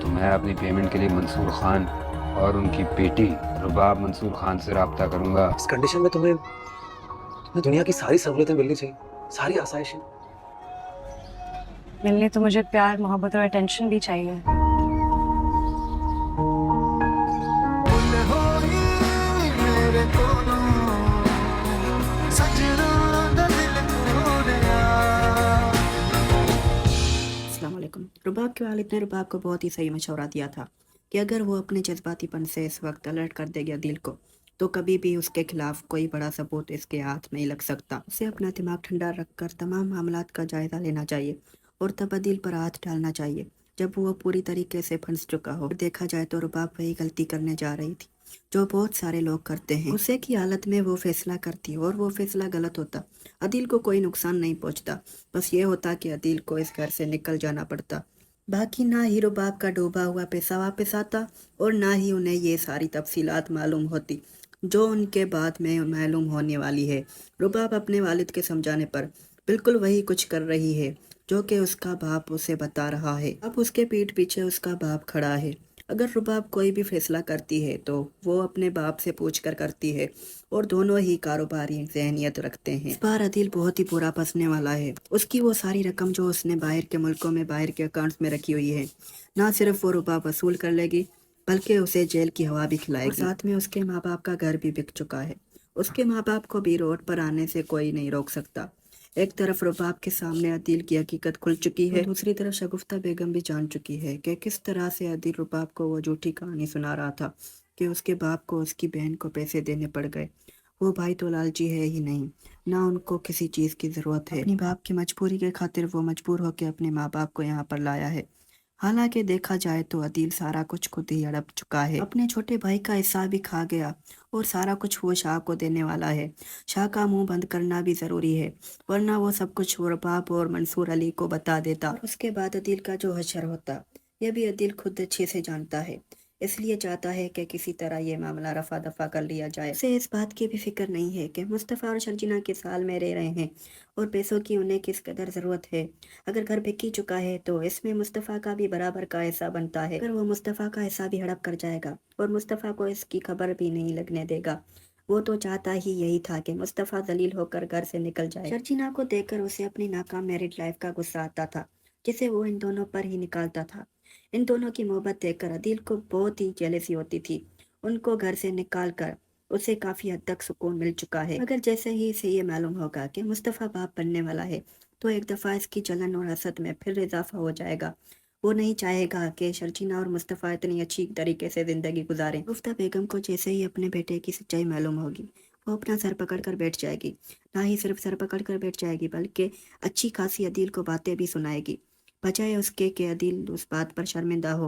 تو میں اپنی پیمنٹ کے لیے منصور خان اور ان کی بیٹی رباب منصور خان سے رابطہ کروں گا. اس کنڈیشن میں تمہیں دنیا کی ساری سہولتیں ملنی چاہیے، ساری آسائشیں. ملنے تو مجھے پیار محبت اور اٹینشن بھی چاہیے. السلام علیکم. رباب کے والد نے رباب کو بہت ہی صحیح مشورہ دیا تھا کہ اگر وہ اپنے جذباتی پن سے اس وقت الرٹ کر دے گا دل کو تو کبھی بھی اس کے خلاف کوئی بڑا ثبوت اس کے ہاتھ نہیں لگ سکتا. اسے اپنا دماغ ٹھنڈا رکھ کر تمام معاملات کا جائزہ لینا چاہیے اور تب عدیل پر ہاتھ ڈالنا چاہیے جب وہ پوری طریقے سے پھنس چکا ہو. دیکھا جائے تو رباب وہی غلطی کرنے جا رہی تھی جو بہت سارے لوگ کرتے ہیں. غصے کی حالت میں وہ فیصلہ کرتی اور وہ فیصلہ غلط ہوتا. عدیل کو کوئی نقصان نہیں پہنچتا، بس یہ ہوتا کہ عدیل کو اس گھر سے نکل جانا پڑتا. باقی نہ ہی رباب کا ڈوبا ہوا پیسہ واپس آتا اور نہ ہی انہیں یہ ساری تفصیلات معلوم ہوتی جو ان کے بعد میں معلوم ہونے والی ہے. رباب اپنے والد کے سمجھانے پر بالکل وہی کچھ کر رہی ہے جو کہ اس کا باپ اسے بتا رہا ہے. اب اس کے پیٹھ پیچھے اس کا باپ کھڑا ہے. اگر رباب کوئی بھی فیصلہ کرتی ہے تو وہ اپنے باپ سے پوچھ کر کرتی ہے اور دونوں ہی کاروباری ذہنیت رکھتے ہیں. اس بار عدیل بہت ہی برا پھنسنے والا ہے. اس کی وہ ساری رقم جو اس نے باہر کے ملکوں میں باہر کے اکاؤنٹس میں رکھی ہوئی ہے، نہ صرف وہ رباب وصول کر لے گی بلکہ اسے جیل کی ہوا بھی کھلائے گی. اور ساتھ میں اس کے ماں باپ کا گھر بھی بک چکا ہے. اس کے ماں باپ کو بھی روڈ پر آنے سے کوئی نہیں روک سکتا. ایک طرف رباب کے سامنے عدیل کی حقیقت کھل چکی ہے، دوسری طرف شگفتہ بیگم بھی جان چکی ہے کہ کس طرح سے عدیل رباب کو وہ جھوٹی کہانی سنا رہا تھا کہ اس کے باپ کو اس کی بہن کو پیسے دینے پڑ گئے. وہ بھائی تو لالچی ہے ہی نہیں، نہ ان کو کسی چیز کی ضرورت ہے. اپنی باپ کی مجبوری کے خاطر وہ مجبور ہو کے اپنے ماں باپ کو یہاں پر لایا ہے. حالانکہ دیکھا جائے تو عدیل سارا کچھ خود ہی ہڑپ چکا ہے. اپنے چھوٹے بھائی کا حصہ بھی کھا گیا اور سارا کچھ وہ شاہ کو دینے والا ہے. شاہ کا منہ بند کرنا بھی ضروری ہے ورنہ وہ سب کچھ رباب اور منصور علی کو بتا دیتا اور اس کے بعد عدیل کا جو حشر ہوتا یہ بھی عدیل خود اچھے سے جانتا ہے. اس لیے چاہتا ہے کہ کسی طرح یہ معاملہ رفع دفع کر لیا جائے. اسے اس بات کی بھی فکر نہیں ہے کہ مصطفیٰ اور شرجینہ کے سال میں رہ رہے ہیں اور پیسوں کی انہیں کس قدر ضرورت ہے. اگر گھر بک ہی چکا ہے تو اس میں مصطفیٰ کا بھی برابر کا حصہ بنتا ہے. اگر وہ مصطفیٰ کا حصہ بھی ہڑپ کر جائے گا اور مصطفیٰ کو اس کی خبر بھی نہیں لگنے دے گا. وہ تو چاہتا ہی یہی تھا کہ مصطفیٰ ذلیل ہو کر گھر سے نکل جائے. شرجینہ کو دیکھ کر اسے اپنی ناکام میرڈ لائف کا غصہ آتا تھا جسے وہ ان دونوں پر ہی نکالتا تھا. ان دونوں کی محبت دیکھ کر عدیل کو بہت ہی جیلسی ہوتی تھی. ان کو گھر سے نکال کر اسے کافی حد تک سکون مل چکا ہے، مگر جیسے ہی اسے یہ معلوم ہوگا کہ مصطفیٰ باپ بننے والا ہے تو ایک دفعہ اس کی جلن اور حسد میں پھر اضافہ ہو جائے گا. وہ نہیں چاہے گا کہ شرجینہ اور مصطفیٰ اتنی اچھی طریقے سے زندگی گزاریں. گفتہ بیگم کو جیسے ہی اپنے بیٹے کی سچائی معلوم ہوگی وہ اپنا سر پکڑ کر بیٹھ جائے گی. نہ ہی صرف سر پکڑ کر بیٹھ جائے گی بلکہ اچھی خاصی عدیل کو باتیں بھی سنائے گی، بجائے اس کے کہ عدیل اس بات پر شرمندہ ہو.